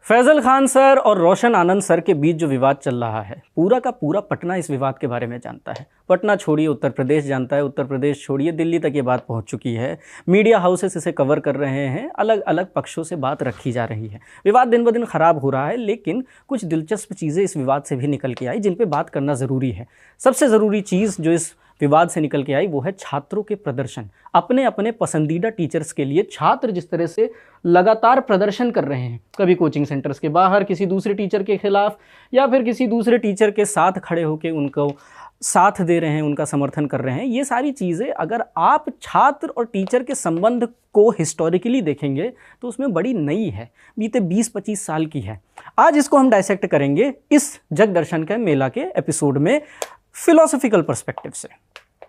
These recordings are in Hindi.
फैजल खान सर और रोशन आनंद सर के बीच जो विवाद चल रहा है, पूरा का पूरा पटना इस विवाद के बारे में जानता है। पटना छोड़िए, उत्तर प्रदेश जानता है, उत्तर प्रदेश छोड़िए, दिल्ली तक ये बात पहुंच चुकी है। मीडिया हाउसेस इसे कवर कर रहे हैं, अलग अलग पक्षों से बात रखी जा रही है। विवाद दिन ब दिन खराब हो रहा है, लेकिन कुछ दिलचस्प चीज़ें इस विवाद से भी निकल के आई जिन पर बात करना ज़रूरी है। सबसे ज़रूरी चीज़ जो इस विवाद से निकल के आई वो है छात्रों के प्रदर्शन। अपने अपने पसंदीदा टीचर्स के लिए छात्र जिस तरह से लगातार प्रदर्शन कर रहे हैं, कभी कोचिंग सेंटर्स के बाहर किसी दूसरे टीचर के खिलाफ या फिर किसी दूसरे टीचर के साथ खड़े होकर उनको साथ दे रहे हैं, उनका समर्थन कर रहे हैं। ये सारी चीज़ें अगर आप छात्र और टीचर के संबंध को हिस्टोरिकली देखेंगे तो उसमें बड़ी नई है, बीते 20-25 साल की है। आज इसको हम डायसेक्ट करेंगे इस जग दर्शन के मेला के एपिसोड में फिलोसॉफिकल पर्सपेक्टिव से।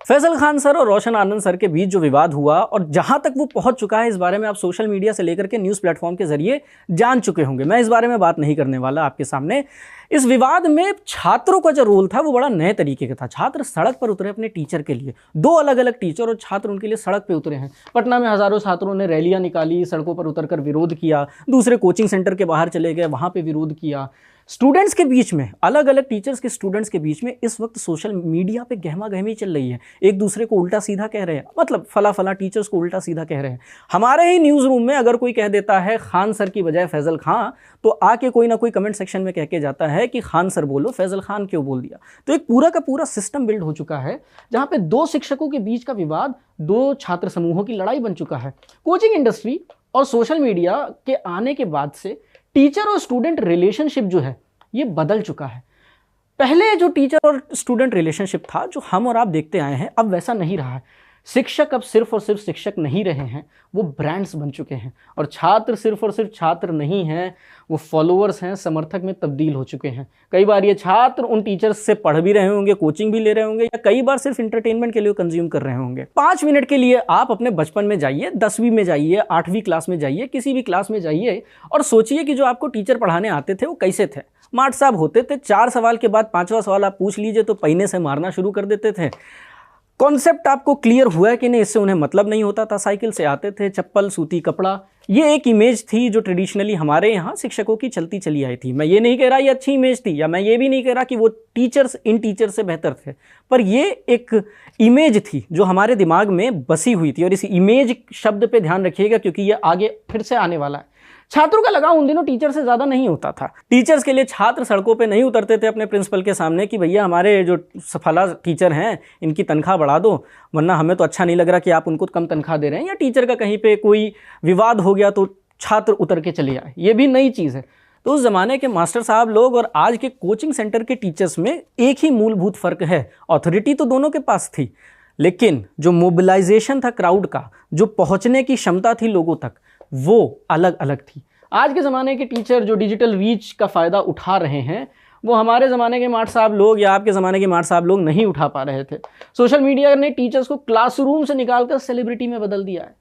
फैजल खान सर और रोशन आनंद सर के बीच जो विवाद हुआ और जहां तक वो पहुंच चुका है, इस बारे में आप सोशल मीडिया से लेकर के न्यूज़ प्लेटफॉर्म के जरिए जान चुके होंगे। मैं इस बारे में बात नहीं करने वाला आपके सामने। इस विवाद में छात्रों का जो रोल था वो बड़ा नए तरीके का था। छात्र सड़क पर उतरे अपने टीचर के लिए, दो अलग अलग टीचर और छात्र उनके लिए सड़क पर उतरे हैं। पटना में हज़ारों छात्रों ने रैलियाँ निकाली, सड़कों पर उतरकर विरोध किया, दूसरे कोचिंग सेंटर के बाहर चले गए, वहाँ पर विरोध किया। स्टूडेंट्स के बीच में, अलग अलग टीचर्स के स्टूडेंट्स के बीच में इस वक्त सोशल मीडिया पे गहमा गहमी चल रही है। एक दूसरे को उल्टा सीधा कह रहे हैं, मतलब फला फला टीचर्स को उल्टा सीधा कह रहे हैं। हमारे ही न्यूज़ रूम में अगर कोई कह देता है खान सर की बजाय फैजल खां, तो आके कोई ना कोई कमेंट सेक्शन में कह के जाता है कि खान सर बोलो, फैजल खान क्यों बोल दिया। तो एक पूरा का पूरा सिस्टम बिल्ड हो चुका है जहाँ पे दो शिक्षकों के बीच का विवाद दो छात्र समूहों की लड़ाई बन चुका है। कोचिंग इंडस्ट्री और सोशल मीडिया के आने के बाद से टीचर और स्टूडेंट रिलेशनशिप जो है ये बदल चुका है। पहले जो टीचर और स्टूडेंट रिलेशनशिप था, जो हम और आप देखते आए हैं, अब वैसा नहीं रहा है। शिक्षक अब सिर्फ और सिर्फ शिक्षक नहीं रहे हैं, वो ब्रांड्स बन चुके हैं। और छात्र सिर्फ और सिर्फ छात्र नहीं हैं, वो फॉलोअर्स हैं, समर्थक में तब्दील हो चुके हैं। कई बार ये छात्र उन टीचर्स से पढ़ भी रहे होंगे, कोचिंग भी ले रहे होंगे, या कई बार सिर्फ इंटरटेनमेंट के लिए कंज्यूम कर रहे होंगे। 5 मिनट के लिए आप अपने बचपन में जाइए, 10वीं में जाइए, 8वीं क्लास में जाइए, किसी भी क्लास में जाइए और सोचिए कि जो आपको टीचर पढ़ाने आते थे वो कैसे थे। मार्ट साहब होते थे, 4 सवाल के बाद 5वां सवाल आप पूछ लीजिए तो पहिने से मारना शुरू कर देते थे। कॉन्सेप्ट आपको क्लियर हुआ है कि नहीं, इससे उन्हें मतलब नहीं होता था। साइकिल से आते थे, चप्पल, सूती कपड़ा, ये एक इमेज थी जो ट्रेडिशनली हमारे यहाँ शिक्षकों की चलती चली आई थी। मैं ये नहीं कह रहा ये अच्छी इमेज थी, या मैं ये भी नहीं कह रहा कि वो टीचर्स इन टीचर से बेहतर थे, पर ये एक इमेज थी जो हमारे दिमाग में बसी हुई थी। और इस इमेज शब्द पे ध्यान रखिएगा क्योंकि ये आगे फिर से आने वाला है। छात्रों का लगाव उन दिनों टीचर से ज़्यादा नहीं होता था। टीचर्स के लिए छात्र सड़कों पे नहीं उतरते थे अपने प्रिंसिपल के सामने कि भैया हमारे जो फला टीचर हैं इनकी तनख्वाह बढ़ा दो, वरना हमें तो अच्छा नहीं लग रहा कि आप उनको कम तनख्वाह दे रहे हैं। या टीचर का कहीं पे कोई विवाद हो गया तो छात्र उतर के चले आए, ये भी नई चीज़ है। तो उस ज़माने के मास्टर साहब लोग और आज के कोचिंग सेंटर के टीचर्स में एक ही मूलभूत फ़र्क है, अथॉरिटी तो दोनों के पास थी, लेकिन जो मोबिलाइजेशन था क्राउड का, जो पहुँचने की क्षमता थी लोगों तक, वो अलग अलग थी। आज के ज़माने के टीचर जो डिजिटल रीच का फ़ायदा उठा रहे हैं, वो हमारे ज़माने के मार्ट साहब लोग या आपके ज़माने के मार्ट साहब लोग नहीं उठा पा रहे थे। सोशल मीडिया ने टीचर्स को क्लासरूम से निकालकर सेलिब्रिटी में बदल दिया है।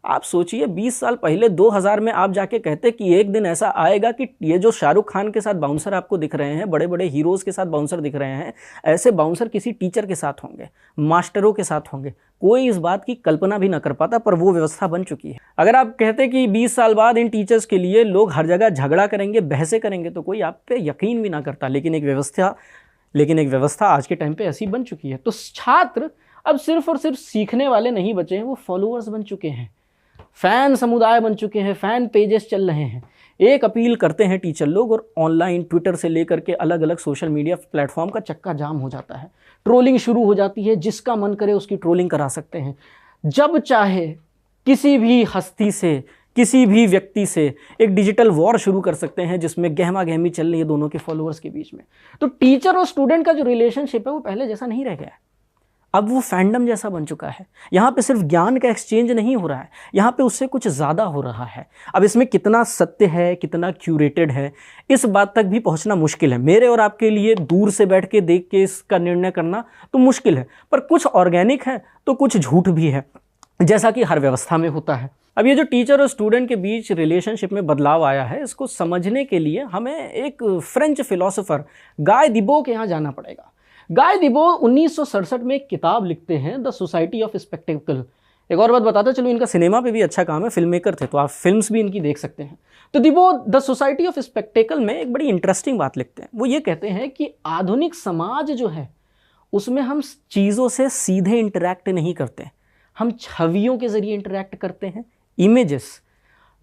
आप सोचिए 20 साल पहले 2000 में आप जाके कहते कि एक दिन ऐसा आएगा कि ये जो शाहरुख खान के साथ बाउंसर आपको दिख रहे हैं, बड़े बड़े हीरोज़ के साथ बाउंसर दिख रहे हैं, ऐसे बाउंसर किसी टीचर के साथ होंगे, मास्टरों के साथ होंगे। कोई इस बात की कल्पना भी ना कर पाता, पर वो व्यवस्था बन चुकी है। अगर आप कहते कि 20 साल बाद इन टीचर्स के लिए लोग हर जगह झगड़ा करेंगे, बहसें करेंगे, तो कोई आप पे यकीन भी ना करता। लेकिन एक व्यवस्था आज के टाइम पे ऐसी बन चुकी है। तो छात्र अब सिर्फ और सिर्फ सीखने वाले नहीं बचे हैं, वो फॉलोअर्स बन चुके हैं, फैन समुदाय बन चुके हैं, फैन पेजेस चल रहे हैं। एक अपील करते हैं टीचर लोग और ऑनलाइन ट्विटर से लेकर के अलग अलग सोशल मीडिया प्लेटफॉर्म का चक्का जाम हो जाता है। ट्रोलिंग शुरू हो जाती है, जिसका मन करे उसकी ट्रोलिंग करा सकते हैं। जब चाहे किसी भी हस्ती से, किसी भी व्यक्ति से एक डिजिटल वॉर शुरू कर सकते हैं जिसमें गहमा गहमी चल रही है दोनों के फॉलोअर्स के बीच में। तो टीचर और स्टूडेंट का जो रिलेशनशिप है वो पहले जैसा नहीं रह गया है, अब वो फैंडम जैसा बन चुका है। यहाँ पे सिर्फ ज्ञान का एक्सचेंज नहीं हो रहा है, यहाँ पे उससे कुछ ज़्यादा हो रहा है। अब इसमें कितना सत्य है, कितना क्यूरेटेड है, इस बात तक भी पहुँचना मुश्किल है। मेरे और आपके लिए दूर से बैठ के देख के इसका निर्णय करना तो मुश्किल है, पर कुछ ऑर्गेनिक है तो कुछ झूठ भी है, जैसा कि हर व्यवस्था में होता है। अब ये जो टीचर और स्टूडेंट के बीच रिलेशनशिप में बदलाव आया है, इसको समझने के लिए हमें एक फ्रेंच फिलोसोफर गाय दिबो के यहाँ जाना पड़ेगा। गाय दिबो 1967 में एक किताब लिखते हैं, द सोसाइटी ऑफ स्पेक्टेकल। एक और बात बताता चलो, इनका सिनेमा पे भी अच्छा काम है, फिल्म मेकर थे, तो आप फिल्म्स भी इनकी देख सकते हैं। तो वो द सोसाइटी ऑफ स्पेक्टेकल में एक बड़ी इंटरेस्टिंग बात लिखते हैं। वो ये कहते हैं कि आधुनिक समाज जो है उसमें हम चीज़ों से सीधे इंटरैक्ट नहीं करते, हम छवियों के जरिए इंटरैक्ट करते हैं, इमेजेस,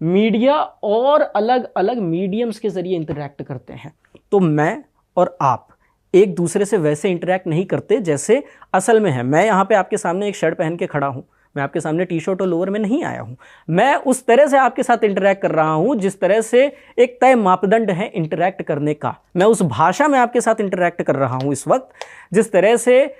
मीडिया और अलग अलग मीडियम्स के जरिए इंटरैक्ट करते हैं। तो मैं और आप एक दूसरे से वैसे इंटरैक्ट नहीं करते जैसे असल में है। मैं यहाँ पे आपके सामने एक शर्ट पहन के खड़ा हूँ, मैं आपके सामने टी शर्ट और लोअर में नहीं आया हूँ। मैं उस तरह से आपके साथ इंटरैक्ट कर रहा हूँ जिस तरह से एक तय मापदंड है इंटरैक्ट करने का। मैं उस भाषा में आपके साथ इंटरैक्ट कर रहा हूँ इस वक्त जिस तरह से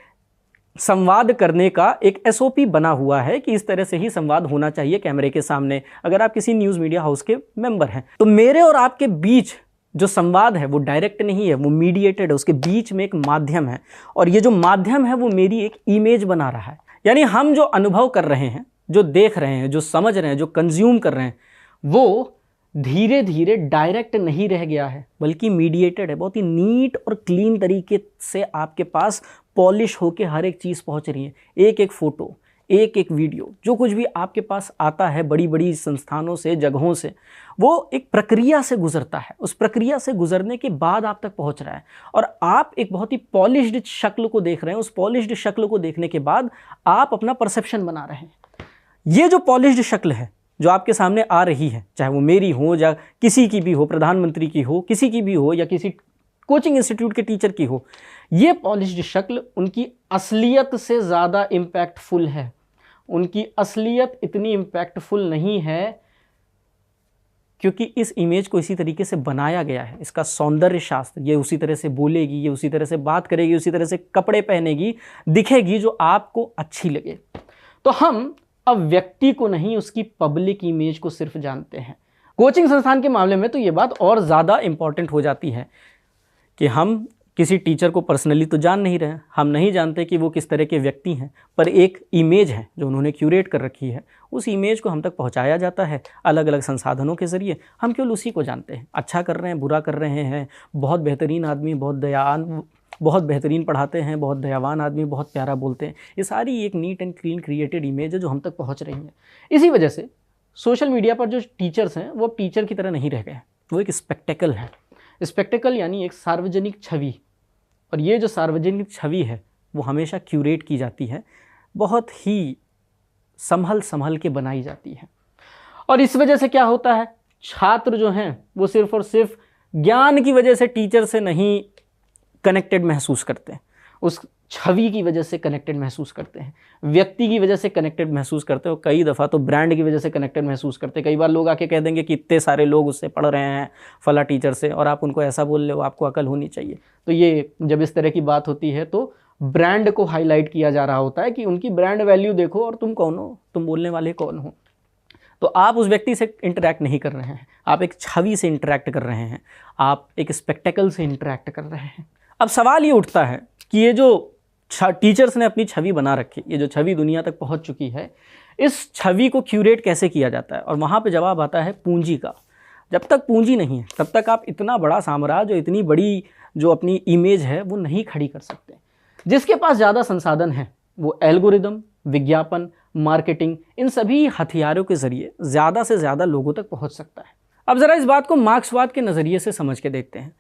संवाद करने का एक एसओपी बना हुआ है कि इस तरह से ही संवाद होना चाहिए कैमरे के सामने। अगर आप किसी न्यूज़ मीडिया हाउस के मेंबर हैं तो मेरे और आपके बीच जो संवाद है वो डायरेक्ट नहीं है, वो मीडिएटेड है, उसके बीच में एक माध्यम है और ये जो माध्यम है वो मेरी एक इमेज बना रहा है। यानी हम जो अनुभव कर रहे हैं, जो देख रहे हैं, जो समझ रहे हैं, जो कंज्यूम कर रहे हैं, वो धीरे धीरे डायरेक्ट नहीं रह गया है बल्कि मीडिएटेड है। बहुत ही नीट और क्लीन तरीके से आपके पास पॉलिश होके हर एक चीज़ पहुंच रही है। एक एक फोटो, एक एक वीडियो, जो कुछ भी आपके पास आता है बड़ी बड़ी संस्थानों से, जगहों से, वो एक प्रक्रिया से गुजरता है। उस प्रक्रिया से गुजरने के बाद आप तक पहुंच रहा है और आप एक बहुत ही पॉलिश्ड शक्ल को देख रहे हैं। उस पॉलिश्ड शक्ल को देखने के बाद आप अपना परसेप्शन बना रहे हैं। ये जो पॉलिश्ड शक्ल है जो आपके सामने आ रही है, चाहे वो मेरी हो या किसी की भी हो, प्रधानमंत्री की हो, किसी की भी हो, या किसी कोचिंग इंस्टीट्यूट के टीचर की हो, ये पॉलिश्ड शक्ल उनकी असलियत से ज़्यादा इम्पैक्टफुल है। उनकी असलियत इतनी इम्पैक्टफुल नहीं है क्योंकि इस इमेज को इसी तरीके से बनाया गया है। इसका सौंदर्य शास्त्र, ये उसी तरह से बोलेगी, ये उसी तरह से बात करेगी, उसी तरह से कपड़े पहनेगी, दिखेगी जो आपको अच्छी लगे। तो हम अब व्यक्ति को नहीं, उसकी पब्लिक इमेज को सिर्फ जानते हैं। कोचिंग संस्थान के मामले में तो ये बात और ज़्यादा इंपॉर्टेंट हो जाती है कि हम किसी टीचर को पर्सनली तो जान नहीं रहे हैं, हम नहीं जानते कि वो किस तरह के व्यक्ति हैं, पर एक इमेज है जो उन्होंने क्यूरेट कर रखी है, उस इमेज को हम तक पहुंचाया जाता है अलग अलग संसाधनों के ज़रिए। हम केवल उसी को जानते हैं, अच्छा कर रहे हैं, बुरा कर रहे हैं, बहुत बेहतरीन आदमी, बहुत दयावान, बहुत बेहतरीन पढ़ाते हैं, बहुत दयावान आदमी, बहुत प्यारा बोलते हैं। ये सारी एक neat and clean created image है जो हम तक पहुँच रही है। इसी वजह से सोशल मीडिया पर जो टीचर्स हैं वो टीचर की तरह नहीं रह गए, वो एक स्पेक्टेकल है। स्पेक्टेकल यानी एक सार्वजनिक छवि, और ये जो सार्वजनिक छवि है वो हमेशा क्यूरेट की जाती है, बहुत ही संभल के बनाई जाती है। और इस वजह से क्या होता है, छात्र जो हैं वो सिर्फ और सिर्फ ज्ञान की वजह से टीचर से नहीं कनेक्टेड महसूस करते हैं, उस छवि की वजह से कनेक्टेड महसूस करते हैं, व्यक्ति की वजह से कनेक्टेड महसूस करते हैं, और कई दफ़ा तो ब्रांड की वजह से कनेक्टेड महसूस करते हैं। कई बार लोग आके कह देंगे कि इतने सारे लोग उससे पढ़ रहे हैं फला टीचर से, और आप उनको ऐसा बोल रहे हो, आपको अकल होनी चाहिए। तो ये जब इस तरह की बात होती है तो ब्रांड को हाईलाइट किया जा रहा होता है कि उनकी ब्रांड वैल्यू देखो और तुम कौन हो, तुम बोलने वाले कौन हो। तो आप उस व्यक्ति से इंटरैक्ट नहीं कर रहे हैं, आप एक छवि से इंटरैक्ट कर रहे हैं, आप एक स्पेक्टेकल से इंटरैक्ट कर रहे हैं। अब सवाल ये उठता है कि ये जो टीचर्स ने अपनी छवि बना रखी, ये जो छवि दुनिया तक पहुंच चुकी है, इस छवि को क्यूरेट कैसे किया जाता है। और वहाँ पे जवाब आता है पूंजी का। जब तक पूंजी नहीं है तब तक आप इतना बड़ा साम्राज्य, इतनी बड़ी जो अपनी इमेज है वो नहीं खड़ी कर सकते। जिसके पास ज़्यादा संसाधन है वो एल्गोरिदम, विज्ञापन, मार्केटिंग, इन सभी हथियारों के ज़रिए ज़्यादा से ज़्यादा लोगों तक पहुँच सकता है। अब ज़रा इस बात को मार्क्सवाद के नज़रिए से समझ के देखते हैं।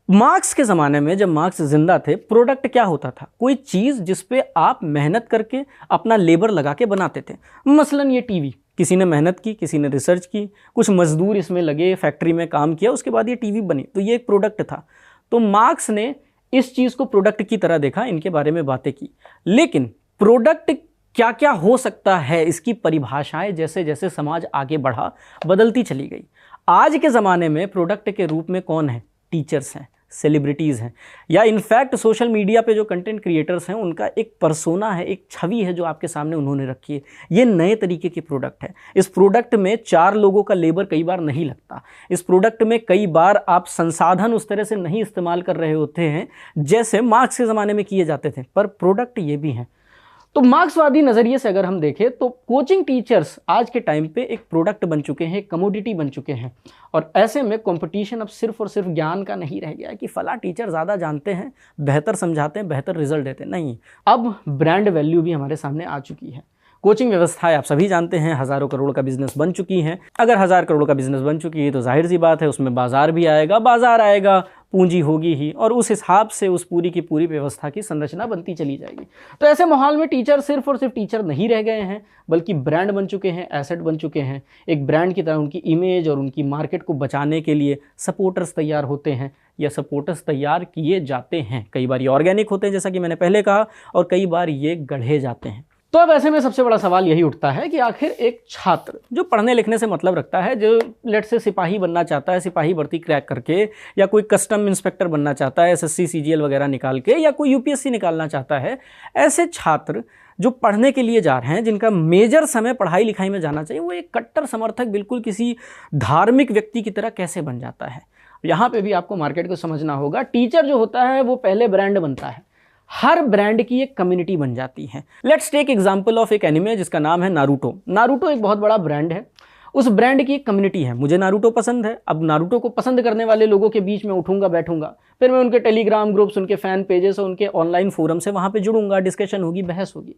मार्क्स के ज़माने में जब मार्क्स जिंदा थे, प्रोडक्ट क्या होता था, कोई चीज़ जिस पे आप मेहनत करके अपना लेबर लगा के बनाते थे। मसलन ये टीवी, किसी ने मेहनत की, किसी ने रिसर्च की, कुछ मजदूर इसमें लगे, फैक्ट्री में काम किया, उसके बाद ये टीवी बनी, तो ये एक प्रोडक्ट था। तो मार्क्स ने इस चीज़ को प्रोडक्ट की तरह देखा, इनके बारे में बातें की। लेकिन प्रोडक्ट क्या क्या हो सकता है, इसकी परिभाषाएं जैसे जैसे समाज आगे बढ़ा बदलती चली गई। आज के ज़माने में प्रोडक्ट के रूप में कौन है, टीचर्स हैं, सेलिब्रिटीज़ हैं, या इनफैक्ट सोशल मीडिया पे जो कंटेंट क्रिएटर्स हैं उनका एक पर्सोना है, एक छवि है जो आपके सामने उन्होंने रखी है। ये नए तरीके की प्रोडक्ट है। इस प्रोडक्ट में 4 लोगों का लेबर कई बार नहीं लगता। इस प्रोडक्ट में कई बार आप संसाधन उस तरह से नहीं इस्तेमाल कर रहे होते हैं जैसे मार्क्स के ज़माने में किए जाते थे, पर प्रोडक्ट ये भी हैं। तो मार्क्सवादी नज़रिए से अगर हम देखें तो कोचिंग टीचर्स आज के टाइम पे एक प्रोडक्ट बन चुके हैं, एक कमोडिटी बन चुके हैं। और ऐसे में कंपटीशन अब सिर्फ और सिर्फ ज्ञान का नहीं रह गया है कि फला टीचर ज़्यादा जानते हैं, बेहतर समझाते हैं, बेहतर रिजल्ट देते हैं। नहीं, अब ब्रांड वैल्यू भी हमारे सामने आ चुकी है। कोचिंग व्यवस्थाएं आप सभी जानते हैं, हज़ारों करोड़ का बिजनेस बन चुकी हैं। अगर 1000 करोड़ का बिजनेस बन चुकी है तो जाहिर सी बात है उसमें बाजार भी आएगा, बाजार आएगा, पूंजी होगी ही, और उस हिसाब से उस पूरी की पूरी व्यवस्था की संरचना बनती चली जाएगी। तो ऐसे माहौल में टीचर सिर्फ और सिर्फ टीचर नहीं रह गए हैं, बल्कि ब्रांड बन चुके हैं, एसेट बन चुके हैं। एक ब्रांड की तरह उनकी इमेज और उनकी मार्केट को बचाने के लिए सपोर्टर्स तैयार होते हैं या सपोर्टर्स तैयार किए जाते हैं। कई बार ये ऑर्गेनिक होते हैं जैसा कि मैंने पहले कहा, और कई बार ये गढ़े जाते हैं। तो अब ऐसे में सबसे बड़ा सवाल यही उठता है कि आखिर एक छात्र जो पढ़ने लिखने से मतलब रखता है, जो लेट से सिपाही बनना चाहता है, सिपाही भर्ती क्रैक करके, या कोई कस्टम इंस्पेक्टर बनना चाहता है एसएससी सीजीएल वगैरह निकाल के, या कोई यूपीएससी निकालना चाहता है, ऐसे छात्र जो पढ़ने के लिए जा रहे हैं, जिनका मेजर समय पढ़ाई लिखाई में जाना चाहिए, वो एक कट्टर समर्थक बिल्कुल किसी धार्मिक व्यक्ति की तरह कैसे बन जाता है। यहाँ पे भी आपको मार्केट को समझना होगा। टीचर जो होता है वो पहले ब्रांड बनता है, हर ब्रांड की एक कम्युनिटी बन जाती है। लेट्स टेक एग्जांपल ऑफ एक एनिमे जिसका नाम है नारुतो। नारुतो एक बहुत बड़ा ब्रांड है, उस ब्रांड की एक कम्युनिटी है। मुझे नारुतो पसंद है, अब नारुतो को पसंद करने वाले लोगों के बीच में उठूंगा बैठूंगा, फिर मैं उनके टेलीग्राम ग्रुप्स, उनके फैन पेजेस और उनके ऑनलाइन फोरम से वहां पे जुड़ूंगा, डिस्कशन होगी, बहस होगी।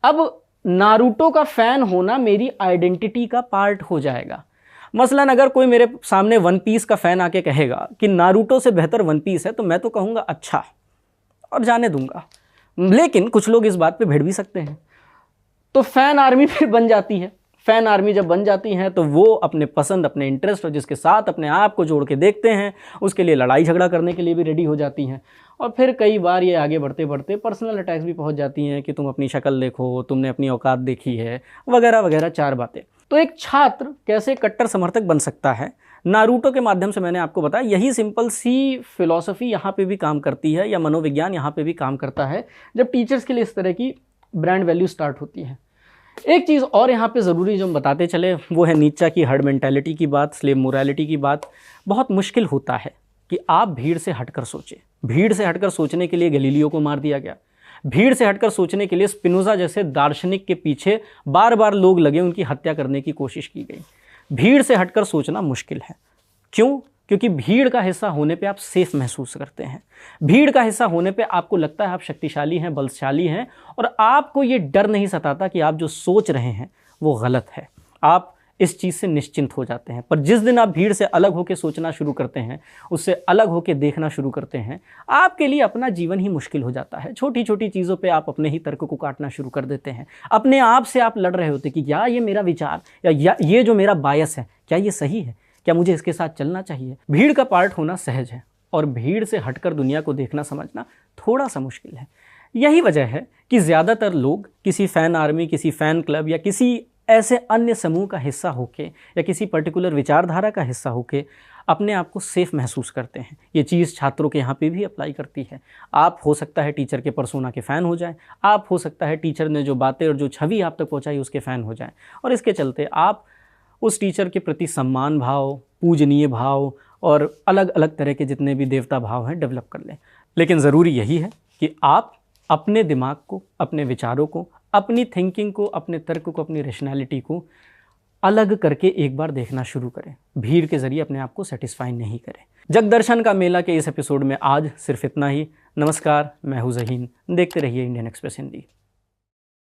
अब नारुतो का फैन होना मेरी आइडेंटिटी का पार्ट हो जाएगा। मसलन अगर कोई मेरे सामने वन पीस का फैन आके कहेगा कि नारुतो से बेहतर वन पीस है, तो मैं तो कहूँगा अच्छा और जाने दूंगा। लेकिन कुछ लोग इस बात पे भिड़ भी सकते हैं, तो फैन आर्मी फिर बन जाती है। फैन आर्मी जब बन जाती हैं तो वो अपने पसंद, अपने इंटरेस्ट और जिसके साथ अपने आप को जोड़ के देखते हैं, उसके लिए लड़ाई झगड़ा करने के लिए भी रेडी हो जाती हैं। और फिर कई बार ये आगे बढ़ते बढ़ते पर्सनल अटैक्स भी पहुंच जाती हैं कि तुम अपनी शक्ल देखो, तुमने अपनी औकात देखी है, वगैरह वगैरह 4 बातें। तो एक छात्र कैसे कट्टर समर्थक बन सकता है, नारुतो के माध्यम से मैंने आपको बताया। यही सिंपल सी फिलॉसफी यहाँ पे भी काम करती है, या मनोविज्ञान यहाँ पे भी काम करता है, जब टीचर्स के लिए इस तरह की ब्रांड वैल्यू स्टार्ट होती है। एक चीज़ और यहाँ पे ज़रूरी जो हम बताते चले, वो है नीचा की हर्ड मेंटालिटी की बात, स्लेव मोरालिटी की बात। बहुत मुश्किल होता है कि आप भीड़ से हटकर सोचें। भीड़ से हटकर सोचने के लिए गैलीलियो को मार दिया गया। भीड़ से हटकर सोचने के लिए स्पिनोजा जैसे दार्शनिक के पीछे बार बार लोग लगे, उनकी हत्या करने की कोशिश की गई। भीड़ से हटकर सोचना मुश्किल है। क्यों? क्योंकि भीड़ का हिस्सा होने पे आप सेफ महसूस करते हैं। भीड़ का हिस्सा होने पे आपको लगता है आप शक्तिशाली हैं, बलशाली हैं, और आपको ये डर नहीं सताता कि आप जो सोच रहे हैं वो गलत है। आप इस चीज़ से निश्चिंत हो जाते हैं। पर जिस दिन आप भीड़ से अलग होकर सोचना शुरू करते हैं, उससे अलग होकर देखना शुरू करते हैं, आपके लिए अपना जीवन ही मुश्किल हो जाता है। छोटी छोटी चीज़ों पे आप अपने ही तर्क को काटना शुरू कर देते हैं। अपने आप से आप लड़ रहे होते कि क्या ये मेरा विचार या ये जो मेरा बायस है, क्या ये सही है, क्या मुझे इसके साथ चलना चाहिए। भीड़ का पार्ट होना सहज है, और भीड़ से हटकर दुनिया को देखना समझना थोड़ा सा मुश्किल है। यही वजह है कि ज़्यादातर लोग किसी फ़ैन आर्मी, किसी फ़ैन क्लब या किसी ऐसे अन्य समूह का हिस्सा होके, या किसी पर्टिकुलर विचारधारा का हिस्सा होके अपने आप को सेफ महसूस करते हैं। ये चीज़ छात्रों के यहाँ पे भी अप्लाई करती है। आप हो सकता है टीचर के पर्सोना के फ़ैन हो जाएं, आप हो सकता है टीचर ने जो बातें और जो छवि आप तक पहुँचाई उसके फ़ैन हो जाएं, और इसके चलते आप उस टीचर के प्रति सम्मान भाव, पूजनीय भाव और अलग अलग तरह के जितने भी देवता भाव हैं डेवलप कर लें। लेकिन ज़रूरी यही है कि आप अपने दिमाग को, अपने विचारों को, अपनी थिंकिंग को, अपने तर्क को, अपनी रैशनैलिटी को अलग करके एक बार देखना शुरू करें। भीड़ के ज़रिए अपने आप को सेटिस्फाई नहीं करें। जगदर्शन का मेला के इस एपिसोड में आज सिर्फ इतना ही। नमस्कार, मैं हूं ज़हीन। देखते रहिए इंडियन एक्सप्रेस हिंदी।